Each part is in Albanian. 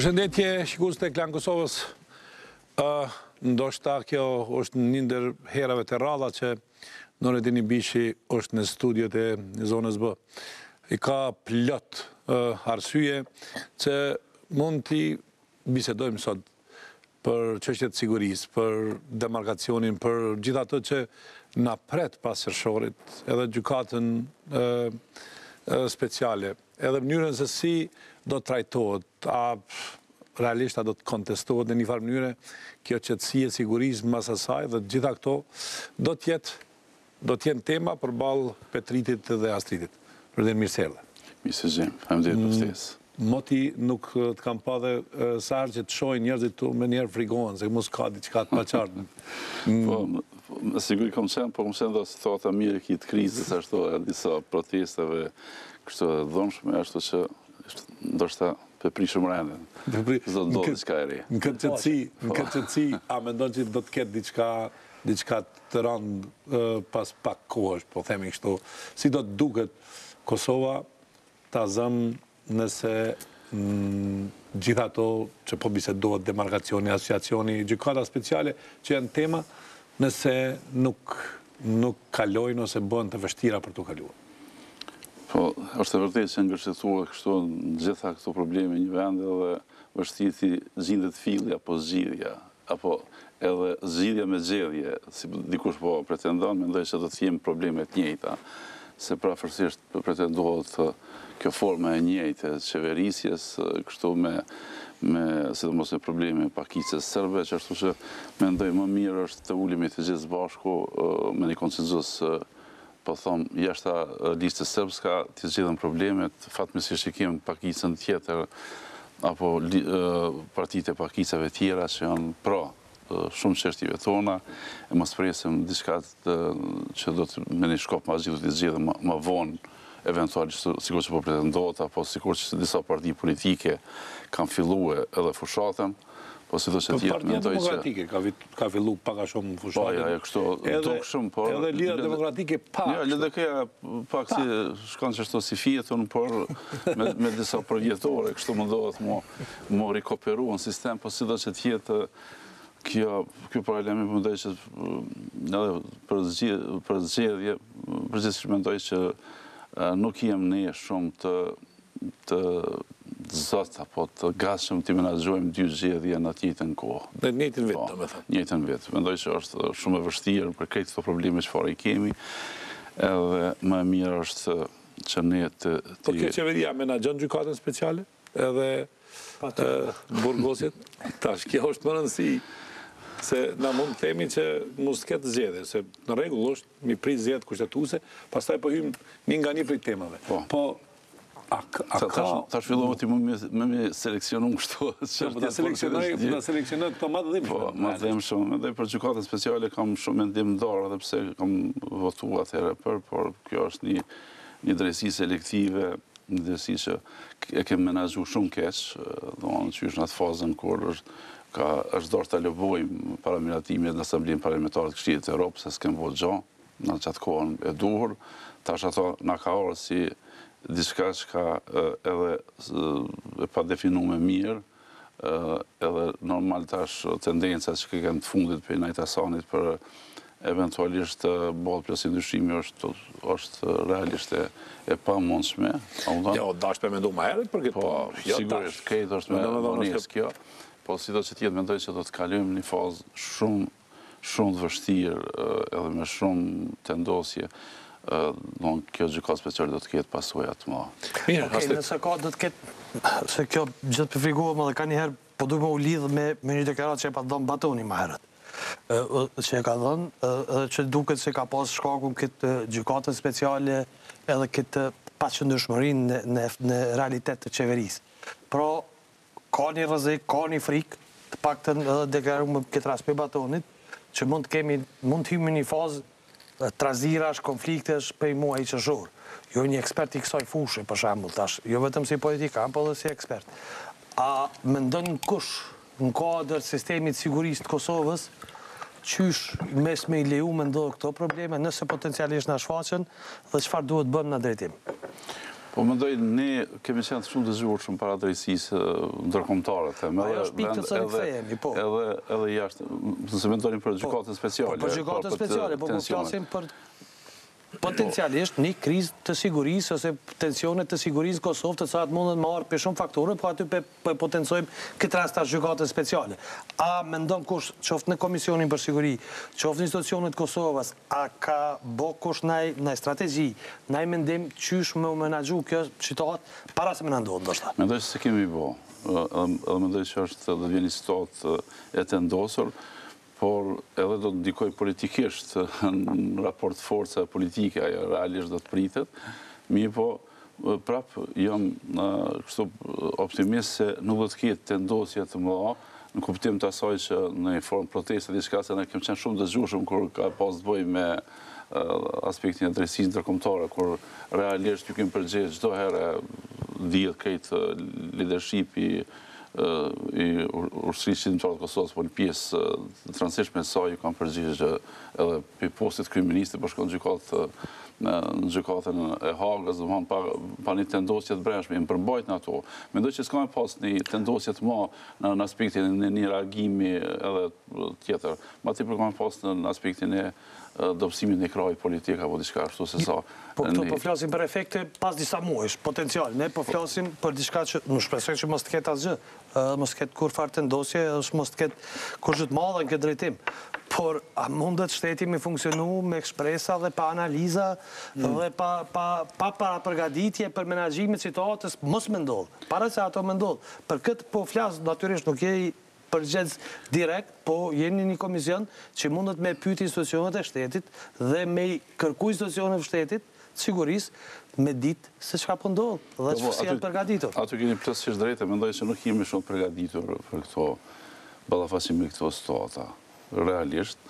Përshëndetje, shikues të Klan Kosovës. Ndoshta kjo është një ndër herave të rradha që Nuredin Ibishi është në studiot e Zonës B. I ka plot arsye që mund t'i bisedojmë sot për çështjet e sigurisë, për demarkacionin, për gjithë ato që na pret pas qershorit, edhe gjykatën speciale, edhe mënyrën se si do të trajtohet, realisht do të kontestohet në një farë mënyre kjo qetësi e sigurisë mbas asaj dhe gjitha këto do të jenë tema përballë Petritit dhe Astritit. Nuredin, mirë se erdhe. Mirë se jam. Faleminderit për ftesë. Moti nuk të kam pa dhe sarë që të shohin njerëzit tu me njerë frigohen, se mos ka diçka të paqartë. Po, me siguri kam qenë, po kam qenë dhe së thota mirë kitë krizës, ashtu e disa protesteve, kështu e dhomshme, ashtu që ndoshta përprishëm rëndën. Zdo të do diçka e re. Në këtë qëtësi, a mendon që do të ketë diçka të rëndë pas pak kohësh, po themi kështu, si do të duket Kosova ta zëmë nëse gjitha ato që po bisedohet, demarkacioni, asociacioni, gjykata speciale që janë tema, nëse nuk kalojnë ose bëhen të vështira për të kaluar. Po, është e vërtetë që ngërshëtua kështu në gjitha këto probleme një vend edhe vështirësi zgjidhet filli apo zgjidhja, apo edhe zgjidhja me zgjedhje, si dikush po pretendon, mendoj që do të jenë probleme të njëjta, se prafërsisht pretendohet kjo forma e njëjtë e qeverisjes, kështu me sidomos me probleme pakicës sërbe, që ashtu që mendoj më mirë është të ulemi të gjithë bashku me një konsenzus, po thomë, jashta listës sërbska, të zgjidhen problemet, fatmirësisht që kemi pakicën tjetër, apo partitë e pakicave tjera që janë pro shumë çështjeve tona, e mos presim diçka që do të me një shkop ma gjithu të zgjidhen më vonë, eventualisht sikur që po pretendohet, apo sikur që disa parti politike kanë filluar edhe fushatën, po si do që tjetë mendoj që... Demokratike ka fillu paka shumë fushatën. Po, ja, kështu, duk shumë, por... Edhe Lira Demokratike pak. Ja, LDK pak si shkanë që shto si fjetën, por me disa përvjetore, kështu mundohet mu rikoperu në sistem, po si do që tjetë kjo problemi mendoj që edhe për zgjedhje, përgjithsisht mendoj që nuk jem ne shumë të zot apo të gatshëm të menaxhojmë dy zgjedhje në të njëjtën kohë. Në njëjtën vit, domethënë. Njëjtën vit. Mendoj që është shumë e vështirë për këtë këto probleme çfarë i kemi. Edhe më mirë është që ne të Po kjo qeveria menaxhon gjykatën speciale edhe burgosit. Tash kjo është më rëndësi se na mund të themi që mos ketë zgjedhje, se në rregull është mi prit zgjedhje kushtetuese, pastaj po hym një nga një prej temave. Po ta shfillova ti më me seleksionu kështu. Ta seleksionoj këto madhëdhim. Po, madhëdhim shumë. Edhe për gjykatën speciale kam shumë mendim dorë, edhe pse kam votuar atëherë por kjo është një drejtësi selektive, një drejtësi që e kem menaxhu shumë keq, domethënë që është në atë fazën kur është dorë të lobojmë para miratimet në Asamblenë Parlamentare të Këshillit të Evropës, se s'kem votë gjë, në qatë kohën e duhur, tash ato na ka orë si diçka që ka edhe e pa definuar mirë, edhe normal tash tendencat që kanë të fundit për Najt Hasanit për eventualisht bollë plasi ndryshimi është realisht e pamundshme. Jo, dash për mendu më herët për këtë. Po, sigurisht, këtë është me vonesë kjo, po si do që tjetë mendoj që do të kalojmë një fazë shumë të vështirë edhe me shumë tendosje. Kjo gjykatë speciale do të ketë pasojë atë më. Okej, nëse ka do të ketë, se kjo gjithë përfriguam edhe ka njëherë, po duke u lidhë me një deklaratë që e pa dhënë Batoni më herët. Që e ka dhënë, edhe që duket se ka pas shkakun këtë gjykatën speciale edhe këtë paqëndrueshmërinë në realitet të qeverisë. Pra, ka një rrezik, ka një frikë, të paktën edhe deklaruar këtë rast me Batonit, që mund të hymë në një fazë trazirash, konfliktesh për muaj qershor. Jo një ekspert i kësaj fushë, për shembull, tash, jo vetëm si politikan, po edhe si ekspert. A mendon kush në kuadër sistemit sigurisë të Kosovës, qysh mes me i leju me ndodhë këto probleme, nëse potencialisht në shfaqen, dhe çfarë duhet bëmë në drejtim? Po mendoj ne kemi qenë shumë të zgjuar para drejtësisë ndërkombëtare, them. Edhe jashtë, nëse mendoni për gjykatën speciale. Për gjykatën speciale, po flasim për potencialisht një krizë të sigurisë ose tensionet të sigurisë në Kosovë, të cilat mundën marrë për shumë faktorë, po aty po potencojmë këtë rast të gjykatën speciale. A mendon kush, qoftë në Komisionin për Siguri, qoftë në institucionet Kosovës, a ka bo kush ndaj strategji, ndaj mendim qysh me u menaxhu kjo situatë para se më na ndodhë ndoshta? Mendoj se kemi bo. Edhe mendoj që është dhe vjen një situatë e tendosur, por edhe do të ndikoj politikisht në raport forca politike, ajo realisht do të pritet. Mirë po, prapë jam kështu optimist se nuk do të ketë tendosje të mëdha, në kuptim të asaj që në një formë proteste diçka se ne kemi qenë shumë dëgjueshëm kur ka pas të bëjë me aspektin e drejtësisë ndërkombëtare, kur realisht ju kemi përgjegjë çdo herë dihet këtë leadershipi i ushtrisë shqiptare të Kosovës, por një pjesë të rëndësishme e saj ju kanë përgjigjë edhe për postit kryeministit për shkon në gjykatën e Hagës, domethënë pa një tendosje të brendshme, më përmbajtën ato. Mendoj që s'ka pas një tendosje të madhe në aspektin e një reagimi edhe tjetër. Ma tepër ka pas në aspektin e dobësimit në krahit politik apo diçka ashtu se sa. Po këto po flasim për efekte pas disa muajsh, potencial. Ne po flasim për diçka që nuk shpresoj që mos të ketë asgjë, mos të ketë kur farë tendosje, mos të ketë kurrë të madhe në këtë drejtim. Por a mundet shteti me funksionu me ekspresa dhe pa analiza dhe pa para përgatitje për menaxhimin e situatës, mos më ndodh. Para se ato më ndodh. Për këtë po flas natyrisht nuk je përgjegjës direkt, po jeni një komision që mundet me pyet institucionet e shtetit dhe me kërku institucionet e shtetit, sigurisë me ditë se çka po ndodh dhe ç'si janë përgatitur. Aty keni plotësisht drejtë, mendoj se nuk jemi shumë përgatitur për këto ballafasim me këto situata. Realisht,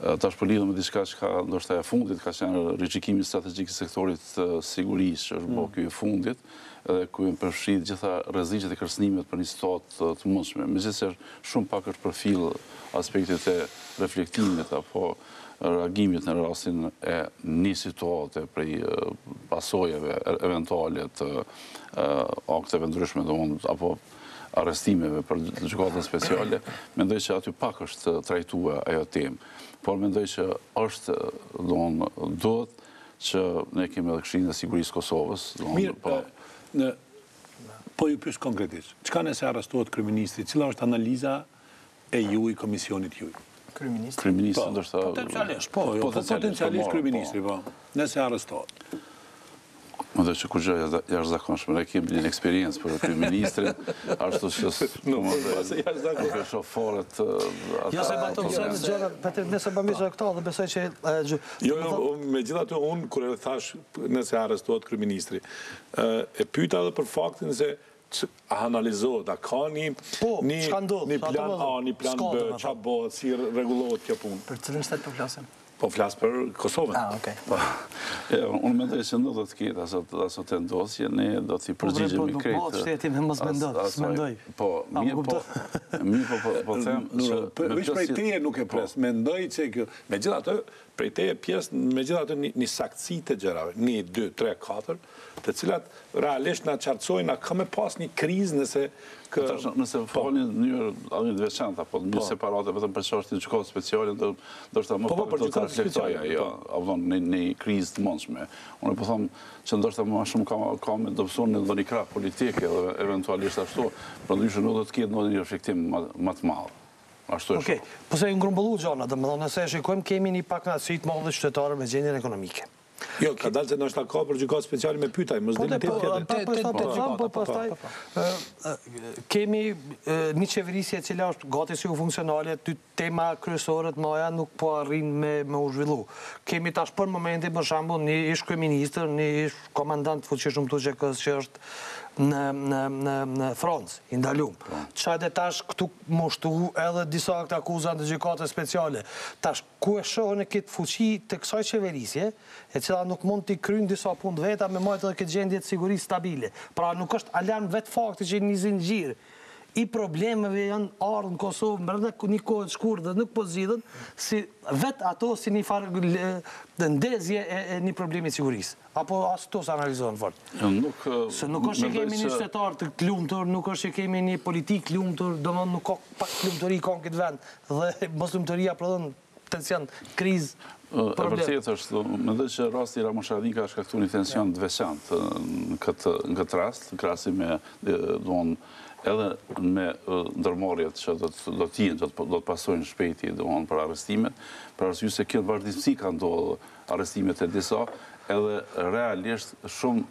tash po lidhëm me diçka që ka ndoshta e fundit, ka qenë rishikimi strategjik i sektorit të sigurisë, që është bërë ky i fundit, edhe ku janë përfshirë gjitha rreziqet e kërcënimet për një situatë të mundshme. Megjithëse shumë pak është përfil aspektet e reflektimit apo reagimit në rastin e një situate prej pasojave eventuale të akteve ndryshme apo arrestimeve për gjykatën speciale, mendoj që aty pak është trajtuar ajo temë, por mendoj që është duhet që ne kemi edhe Këshillin e Sigurisë Kosovës. Mirë, po ju pyes konkretisht, çka nëse arrestohet kryeministri, cila është analiza e ju i komisionit juaj? Kryeministri ndoshta potencialisht kryeministri, po, nëse arrestohet. Mendoj që kur gjë jashtëzakonshme, ne kemi një eksperiencë për kryeministrin, ashtu që nuk e shoh fort Jo se bato në gjëra, vetëm nëse bëmi këto dhe besoj që Jo, megjithatë unë kur e thash nëse arrestohet kryeministri, e pyeta edhe për faktin se analizohet, a ka një plan A, një plan B, çfarë bëhet, si rregullohet kjo punë. Për cilën shtet po flasim? Po flas për Kosovën. Okej. Unë mendoj se nuk do të ketë aso tendosje, ne do t'i përgjigjemi krejt. Po, shteti me mos mendoj. Po, mirë po them që veç prej teje nuk e pres. Mendoj që kjo, megjithatë, prej teje pjesë megjithatë një saktësi të gjërave, 1, 2, 3, 4, të cilat realisht na qartësojnë, na ka me pas një krizë nëse folin në mënyrë të veçantë apo në mënyrë separate vetëm për çështjen e gjykatës speciale, ndoshta më pak do të reflektoja ajo në një krizë të mundshme. Unë po them që ndoshta më shumë ka me dobëson në ndonjë krah politike dhe eventualisht ashtu, por ndryshe nuk do të ketë ndonjë reflektim më të madh. Ashtu është. Okej, po se ngrumbullu Zona, domethënë nëse shikojmë kemi një pak kënaqësi të madhe qytetarë me gjendjen ekonomike. Jo, ka dalë se nështë ka për gjykatë speciale me pytaj, mos dhe në Po, pastaj, kemi një qeverisje cila është gati si u funksionale, ty tema kryesore të maja nuk po arrin me u zhvillu. Kemi tash për momenti, për shembull, një ish kryeministër, një ish komandant fuqishëm të GK-s që është në Francë, i ndalum. Çajde tash këtu moshtu edhe disa akte akuza në gjykatën speciale. Tash ku e shohën këtë fuqi të kësaj qeverisje, e cila nuk mund t'i kryjnë disa punë veta me majtë edhe këtë gjendje të sigurisë stabile. Pra nuk është alarm vetë fakti që një zinxhir i problemeve janë ardhur në Kosovë brenda një kohë të shkurtër dhe nuk po zgjidhen, si vetë ato si një farë ndezje e një problemi të sigurisë. Apo as to se analizohen fort. Se nuk është që kemi një qytetar të lumtur, nuk është që kemi një politik lumtur, domethënë nuk ka pak lumturi ka në këtë vend dhe mos lumturia prodhon tension, krizë. E vërtetë është, mendoj që rasti Ramoshavin ka shkaktuar një tension të veçantë në këtë rast, krahasim me edhe me ndërmarrjet që do të jenë, do të pasojnë shpejti për arrestimet, për arsye se kjo vazhdimsi ka ndodhur arrestimet e disa, edhe realisht shumë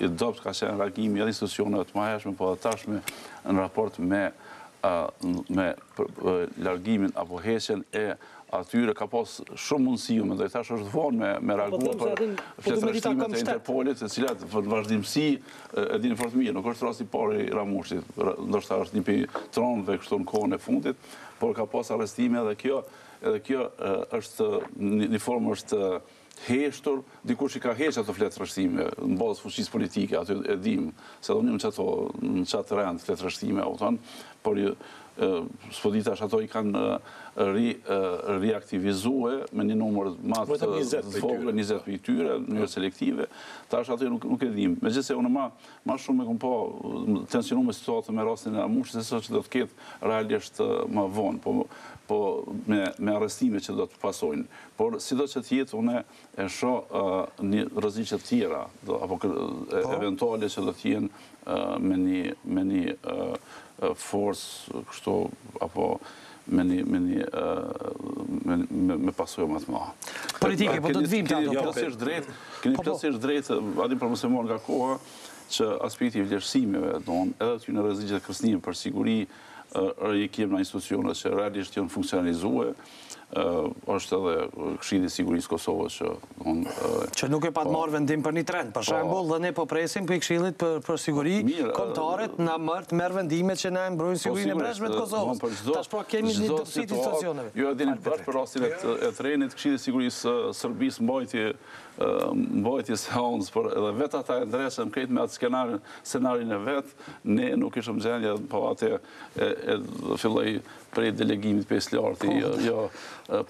i dobët ka qenë reagimi edhe institucioneve të mëhershme, po edhe tashme në raport me largimin apo heqjen e atyre ka pas shumë mundësi, mendoj tash është vonë me reaguar për fletërshtimet e Interpolit, të cilat në vazhdimsi e dini fort mirë, nuk është rasti i parë i Ramushit, ndoshta është një prej tronëve kështu në kohën e fundit, por ka pas arrestime edhe kjo është një formë është heshtur, dikush i ka hequr ato fletërshime në bazë fuqisë politike, aty e dim, se do njëm në qatë rend fletërshime, por s'po di tash ato i kanë reaktivizue me një numër më të vogël, 20 për i tyre, në mënyrë selektive, tash ato nuk e dim. Megjithëse unë më shumë e kam pa tensionuar me situatën me rastin e Ramushit, se që do të ketë realisht më vonë, po me arrestime që do të pasojnë. Por sido që të jetë, unë e shoh një rreziqe të tjera, apo eventuale që do të jenë me një forcë kështu apo me pasojë më të mëdha. Politike, po do të vim keni plotësisht drejtë, aty për mos e marr nga koha, që aspekti i vlerësimeve, edhe aty në rreziqet e kërcënimit për siguri, i kemi në institucionet që realisht janë funksionalizuar, është edhe Këshilli i Sigurisë Kosovës që nuk e pa të marrë vendim për një trend. Për shembull, dhe ne po presim për Këshillit për siguri kombëtare na merr vendimet që na e mbrojnë sigurinë e brendshme të Kosovës. Tash po kemi një dopsi të institucioneve. Jo, e dini për rastin e trenit, Këshilli i Sigurisë Serbisë mbajtje së honës, por edhe vetë ata e ndresëm krejt me atë scenarin e vetë, ne nuk ishëm gjendje, po atë filloi prej delegimit 5 lartë,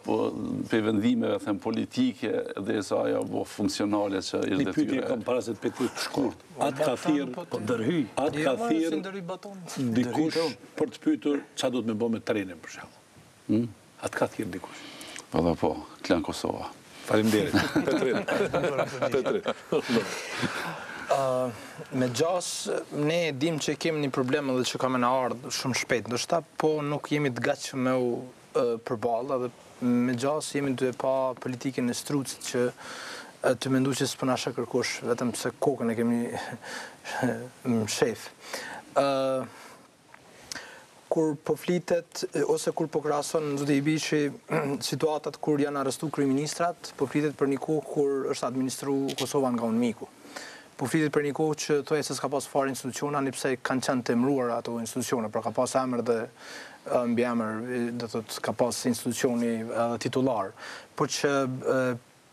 për vendimeve them politike, dhe sa ajo bo funksionale që ishte një pyetje kam para se të petit të shkurt. Atë ka thirr dikush për të pyetur çfarë do të më bëj me trenin për shembull. Atë ka thirr dikush. Po, KlanKosova. Faleminderit. Petri. Me gjas, ne dim që kemi një problem edhe që kam në ardhë shumë shpejt, ndoshta, po nuk jemi të gatshëm me u përballë, dhe me gjas jemi duke pa politikën e strucit që të mendu që s'po na kërkush, vetëm se kokën e kemi në shef. Kur po flitet, ose kur po krahason zoti Ibishi situatat kur janë arrestu kryeministrat, po flitet për një kohë kur është administru Kosova nga UNMIK-u. Po flitet për një kohë që thuaj se s'ka pas fare instituciona, ani pse kanë qenë të emëruar ato institucione, pra ka pas emër dhe mbi emër, do të thotë ka pas institucioni titullar, por që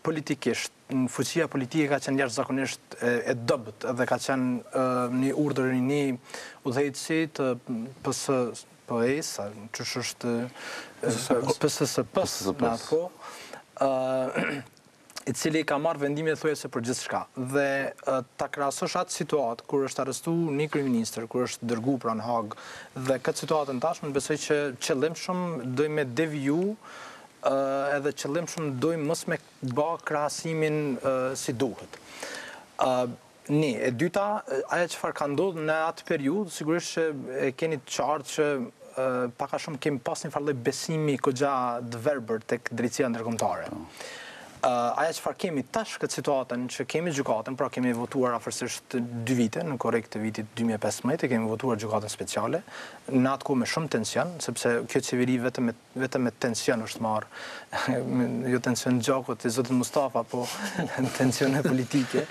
politikisht, në fuqia politike ka qenë jashtëzakonisht e dobët dhe ka qenë një urdhër i një udhëheqësi të PS-s, që është PSSP-s në atë kohë, i cili ka marrë vendime thuajse për gjithçka. Dhe ta krahasosh atë situatë kur është arrestu një kryeministër, kur është dërguar pranë Hag, dhe këtë situatën tashmë besoj që qëllimshëm dojmë me deviju edhe qëllimshëm dojmë mos me bë krahasimin si duhet. E dyta, ajo çfarë ka ndodhur në atë periudhë, sigurisht që e keni të qartë që pak a shumë kemi pas një farë lloj besimi goxha të verbër tek drejtësia ndërkombëtare. Aja çfarë kemi tash këtë situatën që kemi gjykatën, pra kemi votuar afërsisht 2 vite, në korrekt të vitit 2015, kemi votuar gjykatën speciale, në atë kohë me shumë tension, sepse kjo qeveri vetëm me tension është marrë, jo tension gjakut e zotit Mustafa, po tensione politike.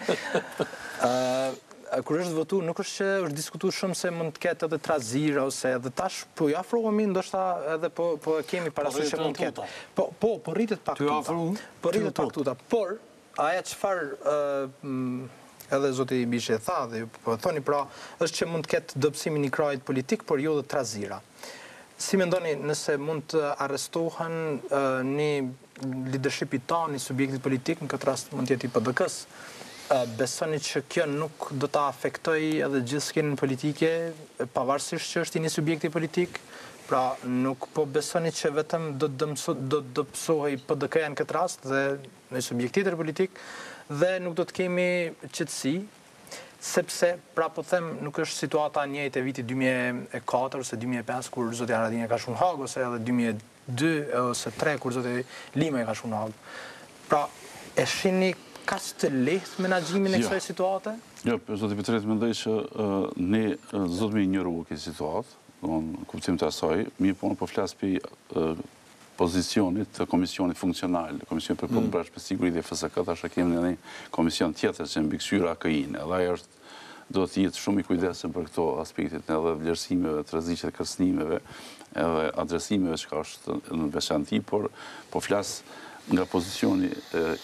Kur është votu, nuk është që është diskutuar shumë se mund të ketë edhe trazira ose edhe tash, po i afrohemi ndoshta edhe po kemi parasysh që mund të ketë. Po rritet pak tuta. Por aja çfarë edhe zoti Ibishi e tha dhe po thoni, pra është që mund të ketë dobësimin i krajit politik, por jo dhe trazira. Si mendoni nëse mund të arrestohen një leadershipi ta, një subjektit politik, në këtë rast mund të jetë i PDK-s, besoni që kjo nuk do ta afektoj edhe gjithë skenën politike, pavarësisht që është një subjekti politik? Pra nuk po besoni që vetëm do të dëpsohej PDK-ja në këtë rast dhe në subjekt tjetër politik dhe nuk do të kemi qetësi, sepse, pra po them, nuk është situata njëjtë e vitit 2004 ose 2005 kur zoti Nuredin e ka shkuar në Hag, ose edhe 2002 ose 2003 kur zoti Lima e ka shkuar në Hag. Pra, e shihni kaq të lehtë menaxhimin e kësaj situate? Jo, zoti Petret, mendoj që ne do të më ignorojmë këtë situatë, në kuptim të asaj, mirë po po flas për pozicionit të komisionit funksional, Komisionit për Punë Brendshme, Siguri dhe FSK, tash kemi një komision tjetër që mbikëqyr AKI-n, edhe ai është do të jetë shumë i kujdesshëm për këto aspektet, edhe vlerësimeve të rreziqeve të kërcënimeve, edhe adresimeve që është në veçanti, por po flas nga pozicioni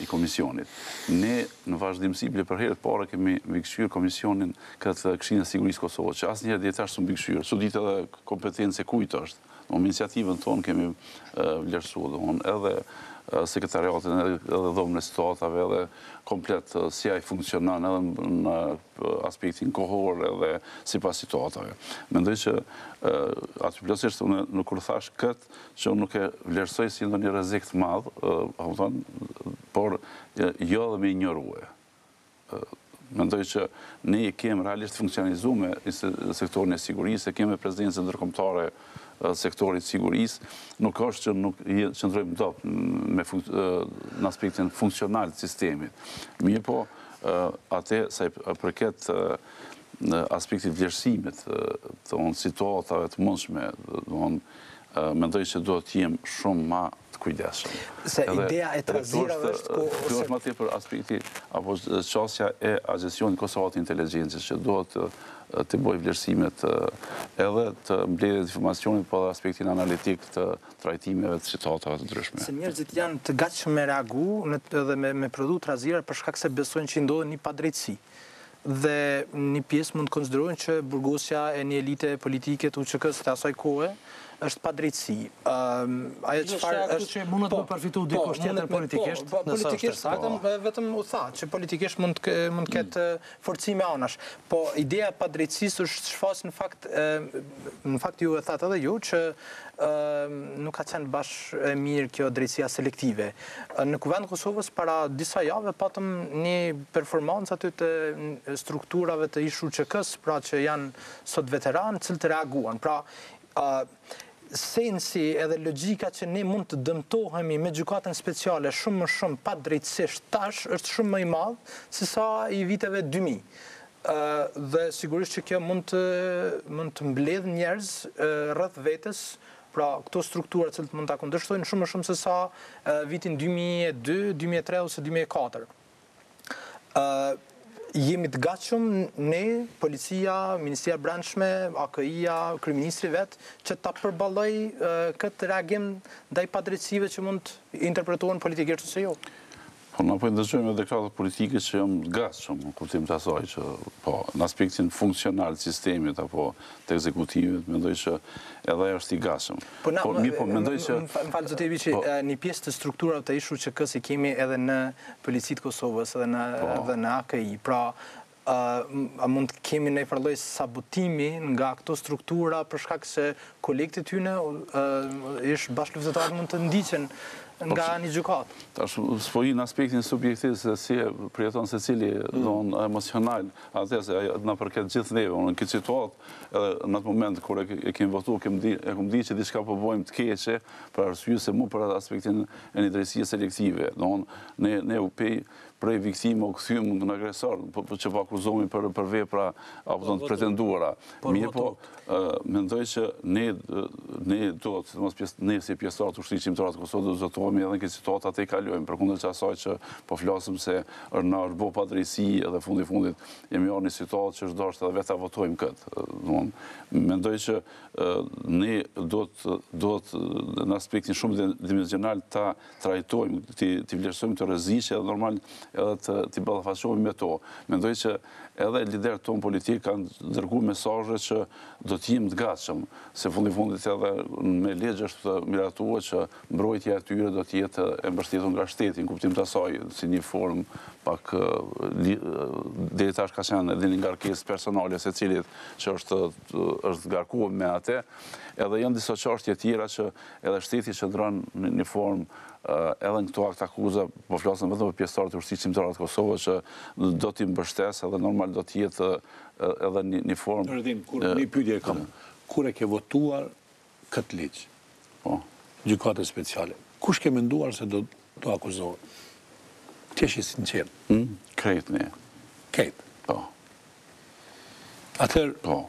i komisionit. Ne në vazhdimsi për herët para kemi mbikëqyr komisionin këtë Këshillin e Sigurisë Kosovës, që asnjëherë dietar s'u mbikëqyr. Su ditë edhe kompetencë kujt është. Në iniciativën tonë kemi vlerësuar, edhe sekretariatin, edhe dhomën e situatave, edhe komplet si ai funksionon edhe në aspektin kohor edhe sipas situatave. Mendoj që aty plotësisht unë nuk kur thash këtë që unë nuk e vlerësoj si ndonjë rrezik të madh, por jo dhe me ignorue. Mendoj që ne kemi realisht funksionalizuar sektorin e sigurisë, kemi prezencë ndërkombëtare sektorit sigurisë, nuk është që nuk qëndrojmë dop në aspektin funksional të sistemit. Mirë po, atë sa i përket aspektit vlerësimit të situatave të mundshme, mendoj që do të jem shumë ma të kujdesshëm. Se ideja e trazirave është ku... Kjo është ma tepër aspekti, apo çështja e agjencionit Kosovës të Inteligjencës, që do të bëj vlerësimet edhe të mbledhjes informacionit, po edhe aspektin analitik të trajtimeve të situatave të ndryshme. Se njerëzit janë të gatshëm me reagu edhe me prodhu trazira për shkak se besojnë që ndodhen një padrejtësi. Dhe një pjesë mund të konsiderojnë që burgosja e një elite politike të UÇK-s të asaj kohe është padrejtësi. Ajo çfarë është që mund të përfitojë dikush tjetër politikisht? Politikisht, vetëm u tha që politikisht mund të ketë forcime anash. Po ideja e padrejtësisë është shfaqur në fakt ju e thatë edhe ju që nuk ka qenë bashkë e mirë kjo drejtësia selektive. Në Kuvendin e Kosovës para disa javë patëm një performancë aty të strukturave të ish UÇK-s, pra që janë sot veteranë, cilët reaguan. Pra sensi edhe logjika që ne mund të dëmtohemi me gjykatën speciale shumë më shumë pa drejtësisht tash është shumë më i madh se sa i viteve 2000. Dhe sigurisht që kjo mund të mbledh njerëz rreth vetes, pra këto struktura që mund ta kundërshtojnë shumë më shumë se sa vitin 2002, 2003 ose 2004. Jemi të gatshëm ne, policia, Ministria e Brendshme, AKI-ja, kryeministri vet, që ta përballoj këtë reagim ndaj padrejtësive që mund të interpretohen politikisht ose jo. Po na po ndëgjojmë deklaratat politike që jam të gatshëm në kuptim të asaj që po në aspektin funksional të sistemit apo të ekzekutivit, mendoj që edhe ai është i gatshëm. Po mendoj që më fal zoti Ibishi, një pjesë të strukturave të ish UÇK-s i kemi edhe në Policitë të Kosovës edhe në AKI. Pra a mund të kemi një farloj sabotimi nga këto struktura për shkak se kolegët e tyre ish bashkëluftëtarë mund të ndiqen nga një gjykatë. Tash s'po i në aspektin subjektiv se si e përjeton secili emocional, atë se na përket gjithë neve, në këtë situatë, edhe në atë moment kur e kemi votuar, e kam ditë që diçka po bëjmë të keqe për arsye se mu për aspektin e një drejtësie selektive. Ne u pej prej viktime u kthyem në agresor, që po akuzohemi për vepra apo të pretenduara. Mirë po, mendoj që ne do të, ne si pjesëtarë të ushtrisë shqiptare të Kosovës, do të vazhdojmë edhe në këtë situatë atë i kalojmë, përkundër asaj që po flasim se na është bo padrejsi edhe fundit jemi arë një situatë që është dashur edhe vetë votojmë këtë. Mendoj që ne duhet në aspektin shumë dimensional ta trajtojmë, të vlerësojmë të rreziqe edhe normal edhe të ballafaqohemi me to. Mendoj që edhe liderët tonë politikë kanë dërguar mesazhe që do të jemi të gatshëm, se fundit edhe me legj është miratuar që mbrojtja e tyre do të jetë e mbështetur nga shteti, në kuptim të asaj, si një formë pak deri tash ka qenë edhe një ngarkesë personale secilit që është ngarkuar me atë, edhe janë disa çështje tjera që edhe shteti qëndron në një formë edhe në këto akt akuza, po flasën vetëm për pjesëtarët e Ushtrisë Shqiptare të Kosovës që do t'i mbështes edhe normal do t'jetë edhe një formë. Nuredin, një pyetje kam. Kur e ke votuar këtë ligj? Po. Gjykatës speciale. Kush ke menduar se do akuzohet? Ti je sinqert. Krejt ne. Krejt. Po. Atëherë, po.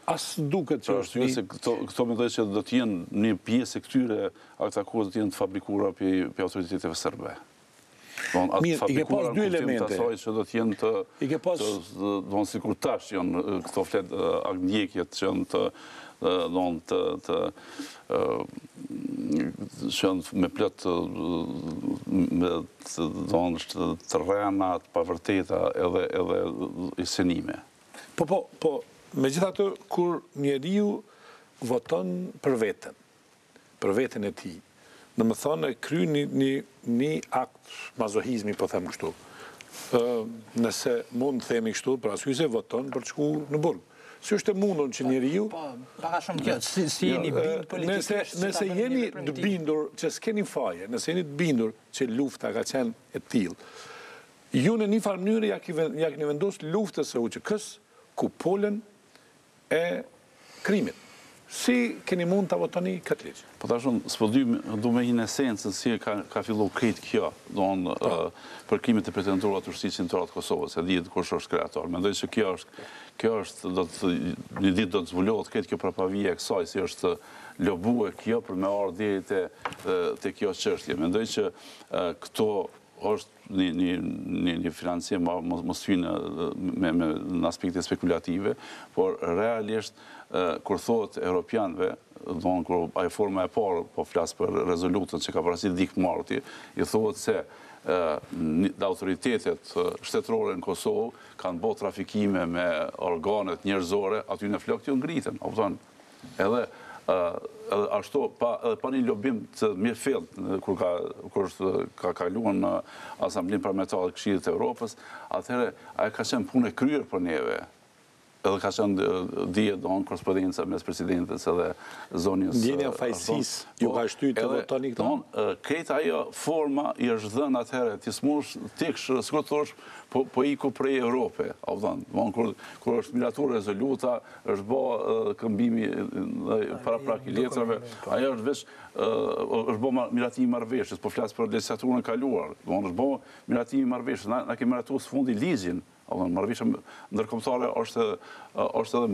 As duket që është një... Këto mendoj që do t'jenë një pjesë e këtyre akta akuzave do t'jenë të fabrikura për autoriteteve serbe. Mirë, i ke pas dy elemente. Asaj që do t'jenë të... I ke pas... Do në sikur tash janë këto flet akt ndjekjet që janë që janë me plot të rrena, të pavërteta edhe i senime. Po, megjithatë, kur njeriu voton për veten e tij, domethënë e kryen një akt mazohizmi, po them kështu. Nëse mund të themi kështu, për arsye se voton për të shkuar në burg. Si është e mundur që njeriu... Po, paka shumë kjo, si jeni bindur politikisht... Nëse jeni të bindur që s'keni faje, nëse jeni të bindur që lufta ka qenë e tillë, ju në një farë mënyrë ja keni vendosur luftës së UÇK-s ku polën e krimit. Si keni mund të votoni këtë ligj? Po ta shumë, s'po du me një esencën si ka fillu krejt kjo, për krimet e pretenduara të Ushtrisë Shqiptare të Kosovës, e dihet kush është kreator. Mendoj se kjo është, një ditë do të zbulohet këtë kjo prapavija e kësaj, si është lobue kjo për me ardhë deri te kjo çështje. Mendoj që këto është një financim mos hynë në aspekte spekulative, por realisht kur thotë europianëve, kur ajo forma e parë po flas për rezolutën që ka paraqitur Dik Marti, i thotë se autoritetet shtetërore në Kosovë kanë bërë trafikime me organet njerëzore, aty në flok të ngritën, edhe ashtu pa një lobim të mirëfillt kur ka kaluar në Asamblenë Parlamentare të Këshillit të Evropës, atëherë ajo ka qenë punë e kryer për neve. Edhe ka qenë dihet korrespondenca mes presidentes edhe zonjës. Ndjenja fajësisë ju ka shtyr të votoni këto? Krejt ajo forma i është dhënë atëherë ti smush tiksh, sikur thosh, po iku prej Europe, kur është miratur rezoluta, është bë këmbimi para i letrave, ajo është veç është bë miratimi i marrëveshjes, po flas për legjislaturën e kaluar, është bë miratimi i marrëveshjes, na kemi miratuar së fundi ligjin. Marrëveshja ndërkombëtare është edhe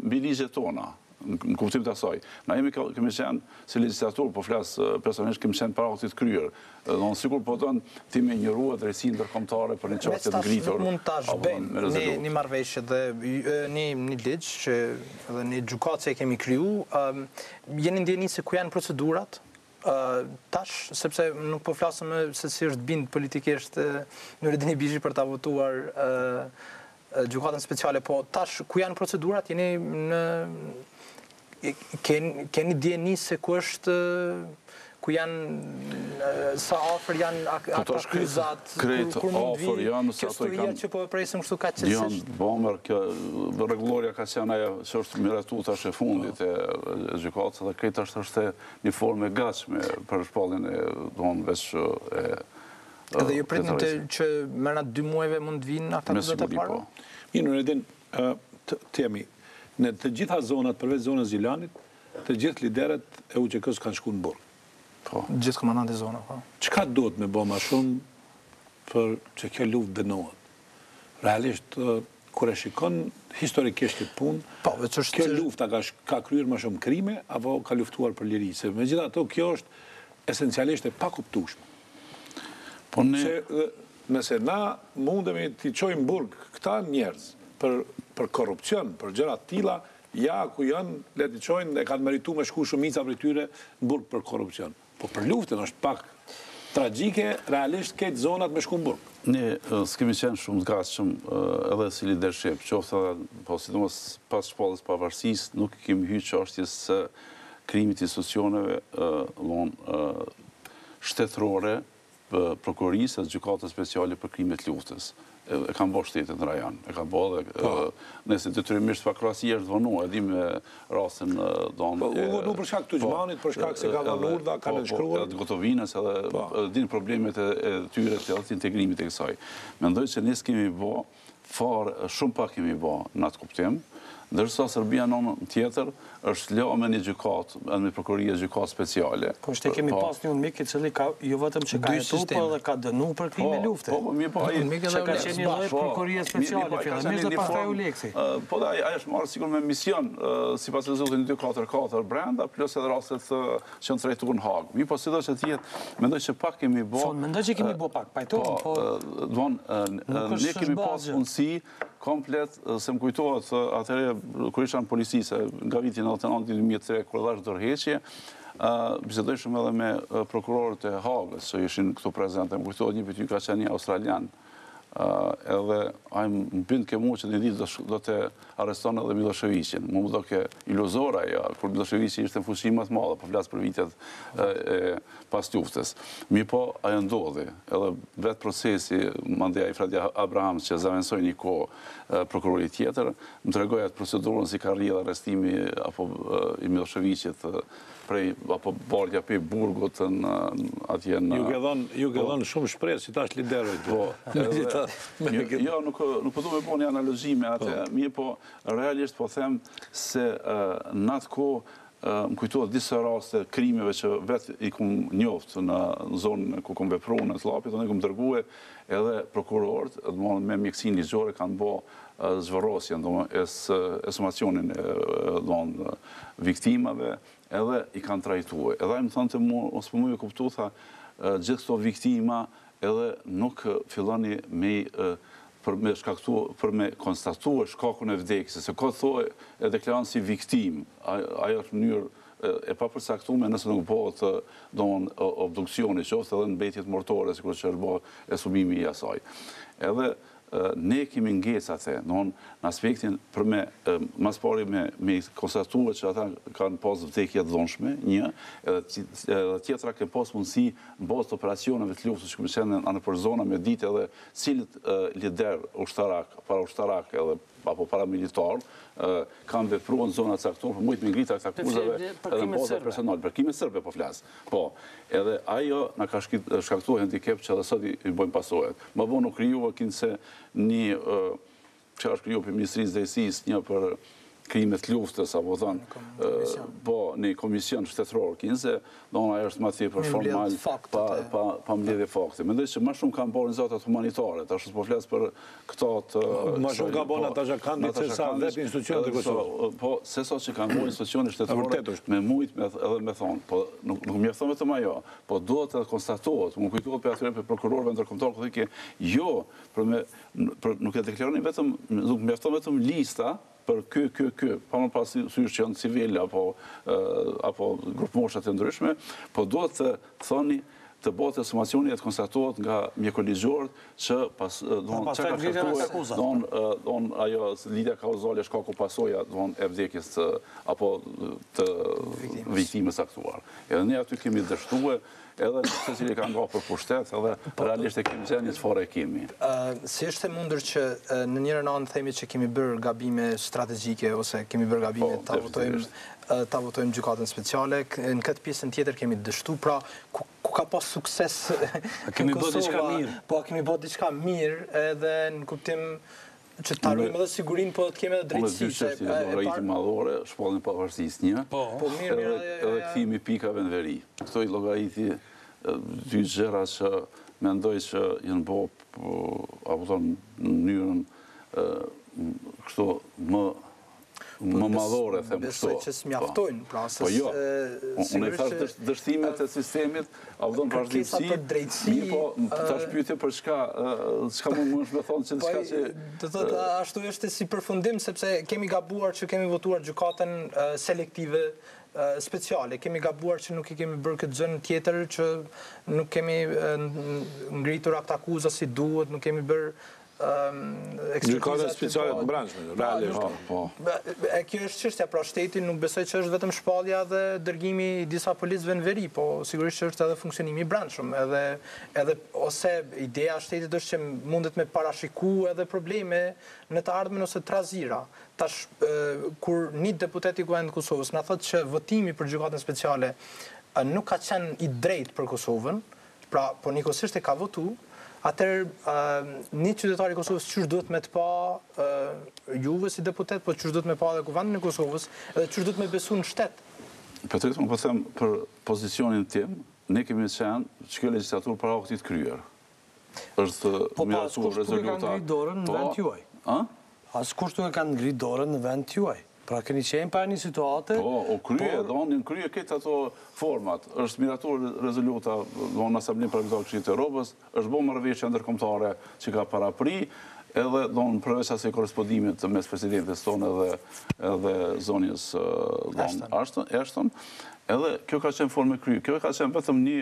mbi ligjet tona, në kuptim të asaj. Na kemi qenë si legjislatur, po flas personalisht kemi qenë para aktit kryer. Sikur po don ti me injoruar drejtsinë ndërkombëtare për një çështje të ngritur. Mund tash bëjmë një marrëveshje dhe një ligj që edhe një gjykatë që kemi kriju, jeni ndjeni se ku janë procedurat? Tash, sepse nuk po flasëm se si është bind politikisht Nuredin Ibishi për ta votuar gjykatën speciale, po tash ku janë procedurat, keni djeni se ku është, ku janë, sa afër janë ata akuzat, kur mund vi, kjo storia që po presim kështu ka qësisht. Janë bomër, kjo rregulloria ka qenë ajo që është miratuar tash e fundit e gjykatës, dhe këtë është një formë e gatshme për shpalljen e veç e... Edhe ju pritni që mërna 2 muajve mund të vinë ata të të parë? Mirë, Nuredin, temi, në të gjitha zonat, përveç zonës Gjilanit, të gjithë liderët e UÇK-s kanë shkuar në burg. Gjithë komandantë e Zona, po. Çka duhet me bë më shumë për që kjo luftë dënohet? Realisht, kur e shikon historikisht këtë punë, kjo lufta ka kryer më shumë krime apo ka luftuar për liri? Se megjithatë, kjo është esencialisht e pakuptueshme. Po ne... Nëse na mundemi t'i qojmë burg këta njerëz për korrupcion, për gjëra tilla, ja ku janë, le t'i qojnë, e kanë merituar me shku shumica për tyre në burg për korrupcion. Po për luftën është pak tragjike, realisht këtë zonat me shku në burg. Ne s'kemi qenë shumë të gatshëm edhe si lidership, qoftë po sidomos pas shpallës pavarësisë, nuk kemi hyrë çështjes së krimit institucioneve shtetërore, prokurorisë dhe gjykatës speciale për krimet luftës. E kanë bërë shtetet në rajon. E kanë bërë dhe nëse detyrimisht fakrasi është vënu, e di me rastin U vënu për shkak të gjmanit, për shkak se ka dhënë urdha, kanë nënshkruar. Gotovinës edhe din problemet e tyre të integrimit e kësaj. Mendoj se ne s'kemi bë shumë pak kemi bë në atë kuptim, ndërsa Serbia në anën tjetër është lë me një gjykatë, me prokuroria gjykatë speciale. Po shte kemi pas një mik i cili jo vetëm që ka jetu, por dhe ka dënu për krime lufte. Që ka qenë një lloj prokurorie speciale, fillimisht dhe pastaj u leksi. Po da, ajo është marrë sikur me mision, sipas rezultatit 244 brenda, plus edhe rastet që janë trajtuar në Hagë. Mi po sidoq që tjetër, mendoj që pak kemi bë. Mendoj që kemi bë pak, pajtohem, po ne kemi pas mundësi komplet, se më kujtohet atëherë kur isha në polici, se nga viti 99-2003 kur dhash dorëheqje, bisedoj shumë edhe me prokurorët e Hagës që ishin këtu prezente. Më kujtohet një pyetje ka qenë një australian. Edhe ai më bind ke mua që një ditë do të arreston edhe Miloševićin. Mu do ke iluzora ajo, kur Miloševići ishte në fushim më të madhe, po flas për vitet pas luftës. Mi po ajo ndodhi, edhe vetë procesi, mandej ai Fredi Abraham që zaventoi një kohë prokurori tjetër, më tregoi atë procedurën si ka rrjedhë arrestimi apo i Miloševićit apo bardhja pe burgut atje në... Ju ke dhënë shumë shpresë si tash liderët. Jo, nuk po du me bo një analogi me atë, mirë po realisht po them se në atë kohë më kujtohet disa raste krimeve që vetë i kum njoftë në zonën ku kum vepru në të lapit, unë i kum dërguar edhe prokurorët, me mjekësinë ligjore kanë bo zvarrosjen, esumacionin e viktimave, edhe i kanë trajtuar. Edhe ai më thonë të mua, ose po më kuptu, tha, gjithë këto viktima edhe nuk filloni për me konstatuar shkakun e vdekjes, se ka thonë e deklaron si viktim, ajo është mënyrë e papërcaktuar nëse nuk bëhet obduksioni, qoftë edhe në mbetjet mortore, sikur që është bërë esumimi i asaj. Edhe ne kemi ngecë atë, në aspektin për me, mas pari me konstatuar që ata kanë pas vdekje të dhunshme, një, edhe tjetra kanë pas mundësi në bazë të operacioneve të luftës që kemi qenë në për zona me ditë edhe cilët lider ushtarak, para ushtarak edhe apo paramilitar, kanë vepruar në zonat caktuar, për mujtë me ngrita këta akuzave edhe në bazë personal, për krime serbe po flas. Po, edhe ajo na ka shkaktuar handicap që edhe sot i bëjmë pasojat. Më vonë u krijua kinse një që është krijuar për Ministrisë Drejtësisë, një për krimet luftës, apo thënë, po, një komision shtetëror, kinse, ajo është ma thje për formal, pa mbledhje fakte. Mendoj që ma shumë kanë bërë organizatat humanitare, ta është po flasë për këta të... Ma shumë kanë bërë Natasha Kandić se sa vetë institucionet e Kosovës. Po, se sa që kanë bërë institucionet shtetërore, me mujtë edhe me thonë, po, nuk mjafton vetëm ajo, po duhet të konstatohet, më kujtohet për atyre për prokurorëve ndërkombëtar, ku thike, jo, nuk e deklaroni vetëm, nuk mjafton vetëm lista për kë, pa më pasysh që janë civil apo grupë moshat e ndryshme, po do të thoni të bëhet esumacioni e të konstatohet nga mjekoligjorët që ajo lidhja kauzale shkaku pasoja e vdekjes apo të viktimës aktuar. Edhe ne aty kemi dështuar edhe se cili ka nga për pushtet, edhe realisht e kemi qenë një çfarë e kemi. Si është e mundur që në njërën anë themi që kemi bërë gabime strategjike, ose kemi bërë gabime ta votojmë gjykatën speciale, në këtë pjesën tjetër kemi dështu, pra ku ka pas sukses kemi bërë diçka mirë. Po, kemi bërë diçka mirë, edhe në kuptim që të arrujmë edhe sigurin, po të kemi edhe drejtësi. Unë e dy qështje do rejti madhore, shpallin pavarësisë një, edhe këthimi pikave në veri. Këto i logariti dy gjëra që mendoj që jenë bo, apo tonë në mënyrën kështu më më madhore, them kështu. Besoj që s'mjaftojnë, pra, Po jo, unë e thash dështimet e sistemit, a vëdon vazhdimësi, për drejtësi, po ta shpytje për çka mund më thonë që diçka që... Do thotë, ashtu është si përfundim, sepse kemi gabuar që kemi votuar gjykatën selektive speciale. Kemi gabuar që nuk i kemi bërë këtë gjën tjetër, që nuk kemi ngritur akt akuza si duhet, nuk kemi bërë gjykatën speciale të brendshme, realisht. Kjo është çështja, pra shteti nuk besoj që është vetëm shpallja dhe dërgimi i disa policëve në veri, po sigurisht që është edhe funksionimi i brendshëm, edhe ose ideja e shtetit është që mundet me parashiku edhe probleme në të ardhmen ose trazira. Tash, kur një deputet i KlanKosovës Kosovës na thotë që votimi për gjykatën speciale nuk ka qenë i drejtë për Kosovën, pra po nikosisht e ka votu, atëherë një qytetar i Kosovës qysh duhet me të pa juve si deputet, po qysh duhet me pa edhe kuvendin e Kosovës, edhe qysh duhet me besu në shtet. Petrit, më po them për pozicionin tim, ne kemi qenë që kjo legjislaturë para vaktit kryer. Është miratuar rezoluta. Po pas kushtu e kanë ngritë dorën në vend juaj. As kushtu e kanë ngritë dorën në vend juaj. Pra keni qenë para një situate... Po, o krye, në krye këtë ato format. Është miratuar rezoluta në Asamblenë Parlamentare Këshillit të Evropës, është bërë marrëveshje ndërkombëtare që ka parapri, edhe përveç asaj korrespondimit mes presidentes tonë edhe zonjës Ashton, edhe kjo ka qenë formë krye. Kjo ka qenë vetëm një,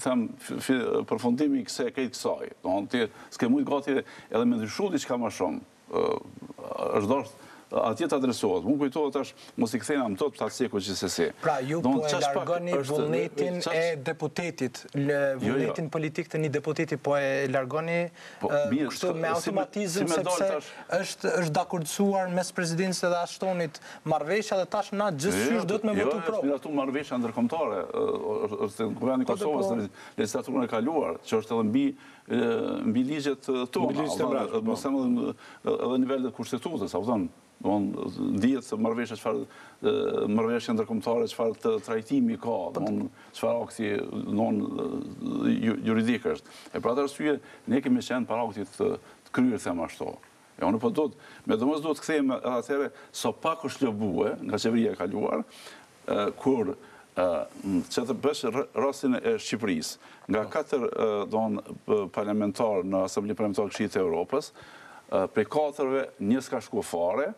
them, përfundimi i kësaj. S'ke mujt gati edhe me ndryshu diçka më shumë. Është dorë atje të adresohet. Unë kujtohet është, mos i kthejna më tot për të seku që se. Pra, ju po e largoni vullnetin e deputetit, vullnetin politik të një deputeti po e largoni kështu me automatizëm, sepse është dakordsuar mes presidentës dhe Ashtonit marrëveshja dhe tash na gjithçysh do të me votu pro. Jo, është miratuar marrëveshja ndërkombëtare, është në Kuvendin e Kosovës në legjislaturën e kaluar, që është edhe mbi ligjet tona, edhe nivelet kushtetutës, dihet se marrëveshja ndërkombëtare çfarë të trajtimi ka, çfarë akti juridik është. E për atë arsye ne kemi qenë para aktit të kryer, them ashtu. Unë po duhet, me domos duhet të kthehemi atëherë so pak është lëbue nga qeveria e kaluar, kur që të bësh rastin e Shqipërisë, nga 4 parlamentarë në Asamblenë Parlamentare Këshillit të Evropës, prej 4-ve një s'ka shkuar fare,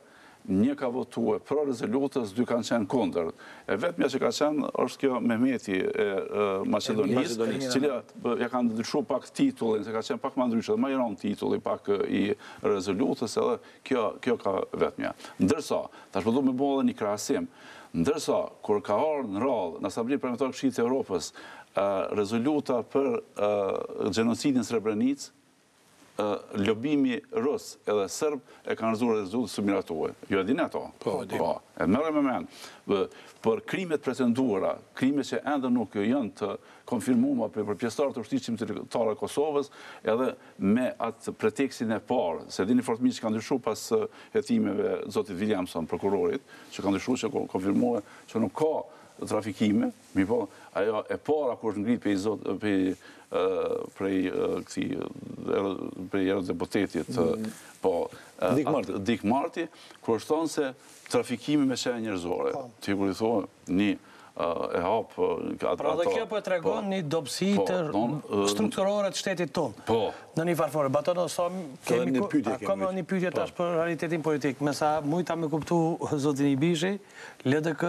një ka votuar pro rezolutës, 2 kanë qenë kundër. E vetmja që ka qenë është kjo Mehmeti e Maqedonisë, cila ja kanë ndryshuar pak titullin, se ka qenë pak më ndryshe, dhe më i rënd titulli pak i rezolutës, edhe kjo ka vetmja. Ndërsa, tash po duhet me bëjë edhe një krahasim. Ndërsa, kur ka ardhur në radhë në Asamblenë Parlamentare Këshillit të Evropës rezoluta për gjenocidin në Srebrenicë, lobimi rus edhe serb e kanë rëzuar rezultat së miratuar. Jo e dini ato? Po. E merrem me mend. Për krimet pretenduara, krimet që ende nuk janë të konfirmuara për pjesëtarët e ushtrisë shqiptare të Kosovës, edhe me atë pretekstin e parë, se dini fort mirë që kanë ndryshuar pas hetimeve zotit Williamson, prokurorit, që kanë ndryshuar që konfirmuar që nuk ka trafikime, mirëpo ajo e para kur është ngrit prej deputetit Dik Marti, kur është thonë se trafikimi me qenë njerëzore. Ti kur i thonë një e hapë... Pra dhe kjo po e tregon një dobësi të strukturore të shtetit tonë. Në një farfore. Batono, kemi një pyetje tash për realitetin politik. Me sa mujta me kuptu zotin Ibishi, LDK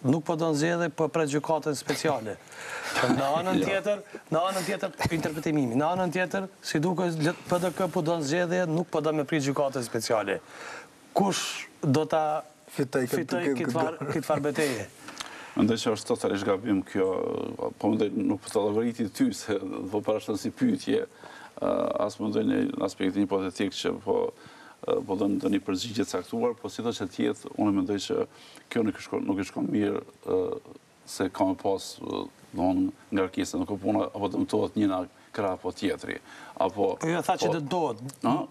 nuk po do nxjerrë për gjykatën speciale. Në anën tjetër, interpretimimi. Në anën tjetër, si duket PDK po do nxjerrë, nuk po do me prit gjykatën speciale. Kush do ta fitoj këtë farë betejë? Mendoj që është totalisht gabim kjo, po mendoj nuk po të llogaritit ty, se po parashton si pyetje, as mendoj në aspektin hipotetik që po do në një përgjigje të caktuar, po si do që tjetë, unë mendoj që kjo nuk i shkon mirë se ka me pas ngarkesë, nuk o puna, apo të mëtohet një nga krah po tjetri. Po jo tha që të dohet.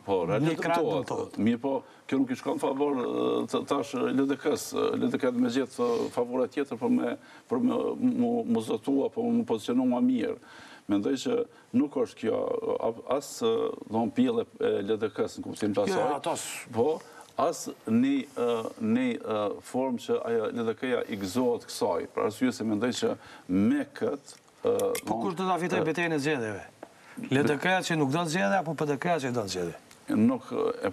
Po, realisht të dohet. Mirë po, kjo nuk i shkon favor tash LDK-s. LDK me gjithë favore tjetër për me zotua, për me pozicionu ma mirë. Mendoj që nuk është kjo, asë pjellë e LDK-s në kuptim të asaj, po, as një formë që ajo LDK-ja i gëzohet kësaj, për arsye se mendoj që me këtë... Po kush do ta fitoj betejën e zgjedhjeve? LDK-ja që nuk do të zgjedhje apo PDK-ja që do të zgjedhje?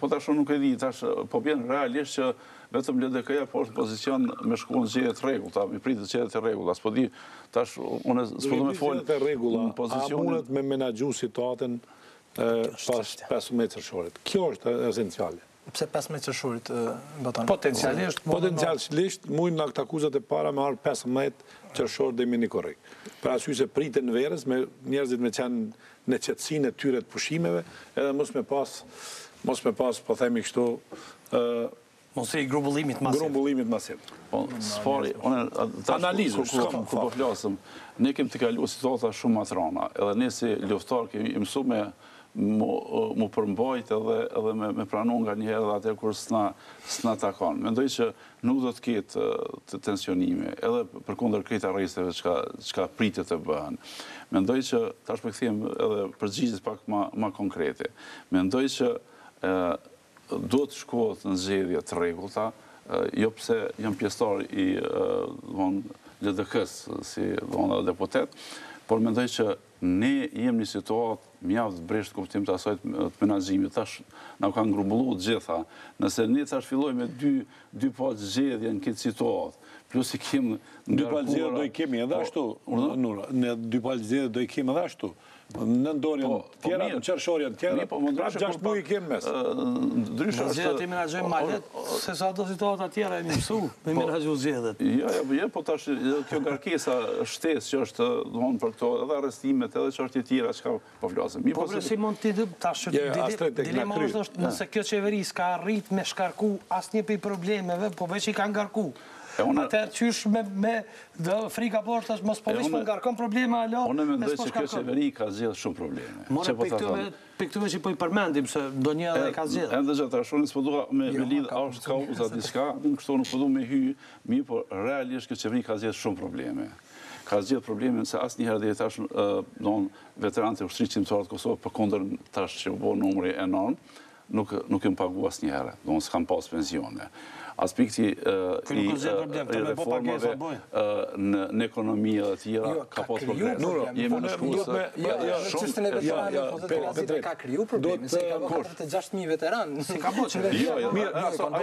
Po tash nuk e di, tash po bjen realisht që vetëm LDK-ja po është në pozicion me shku në zgjedhje të rregullta, mi pritet zgjedhje të rregullta. S'po di, tash unë s'po do me fol në pozicionin. A mundet me menaxhu situatën pas 15 qershorit? Kjo është esenciale. Pse 15 qershorit, baton? Potencialisht mujnë në këtë akuzat e para me arë 15 qershor dhe mini korrekt. Për arsye se pritën në verës me njerëzit me qenë në qetësinë e tyre të pushimeve, edhe mos me pas, po themi kështu, mos e i grumbullimit masiv. Po, sfari, analizë, ku po flasëm, ne kemi të kaluar situata shumë atrana, edhe ne si luftar kemi mësu mu përmbajt edhe me pranu nga njëherë dhe atër kur s'na takon. Mendoj që nuk do të ketë të tensionime, edhe për kundër krejt arresteve çka pritet të bëhen. Mendoj që, tash për këthim edhe përgjigjes pak ma konkrete, mendoj që do të shkohet në zgjedhje të rregullta, jo pse jam pjesëtar i LDK-s si deputet, por mendoj që ne jemi një situatë mjaft bresht kuptim të asaj të menaxhimit. Tash na kanë grumbulluar të gjitha. Nëse ne tash fillojmë me dy palë zgjedhje në këtë situatë, plus i kemi dy palë zgjedhje do i kemi edhe ashtu. Ne dy palë zgjedhje do i kemi edhe ashtu. Në ndonjën tjera, në qershorjen tjera, 6 muaj i kemi mes. Ndryshe është... Zgjedhjet i menaxhojmë ma letë, se sa do situata tjera e mësu me menaxhu zgjedhjet. Jo, po tash kjo ngarkesa shtesë që është domthonë për këto edhe arrestimet edhe çështje tjera çka po flasim. Po si mund ti tash dilema është nëse kjo qeveri s'ka arrit me shkarku asnjë prej problemeve, po veç i ka ngarku. Atëherë qysh me frika poshtë është mos po veç po ngarkon probleme alo. Unë mendoj se kjo qeveri ka zgjedhur shumë probleme. More për këtyve që po i përmendim se ndonjë edhe ka zgjedhur. Ende që tash unë s'po dua me lidh është kauza diçka, kështu nuk po du me hy, mirë, por realisht kjo qeveri ka zgjedhur shumë probleme. Ka zgjedhur probleme se asnjëherë deri tash veteranët e ushtrisë shqiptare të Kosovës përkundër tash që u bë numri enorm, nuk kemë pagu asnjëherë, s'kam pas pensione. Aspekti i reformave në ekonomi dhe tjera ka pas progres. Jemi në shkullë ka kriju probleme, se ka 46.000 veteran. Se ka bo që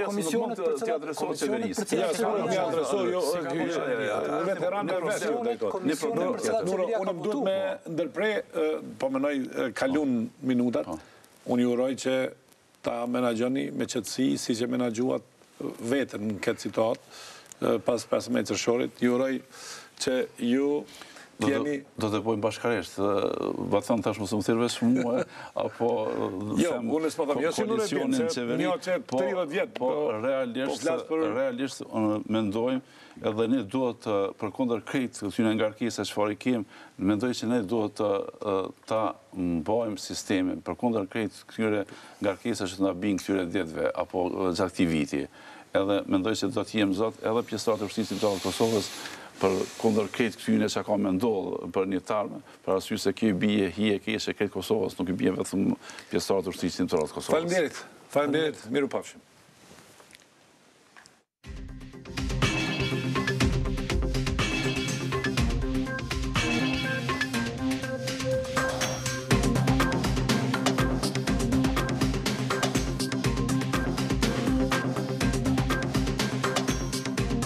komisionet për të adresohet qeverisë. Veteranët unë më duhet me ndërprej, po menoj kalun minutat, unë ju uroj që ta menaxhoni me qetësi, si që menaxhuat vetën në këtë situatë, pas 15 qershorit, ju uroj që ju t'jeni... Do të pojmë bashkaresht, ba thënë tash mësë më thirëve shumë, apo... Jo, unë s'po thëmë, jo si Nuredin, se një që 30 vjetë, po realisht mendojmë, edhe ne duhet përkundër krejt këtyre ngarkesa çfarë kemi, mendoj që ne duhet ta mbajmë sistemin përkundër krejt këtyre ngarkesa që na bin këtyre ditëve apo gjatë këtij viti. Edhe mendoj që do të jemi zot edhe pjesëtarët e ushtrisë shqiptare të Kosovës për kundër krejt këtyre që ka me ndodhë për një tarme, për arsye se kjo bie hije keqe krejt Kosovës, nuk i bie vetëm pjesëtarët e ushtrisë shqiptare të Kosovës. Faleminderit, miru pafshim.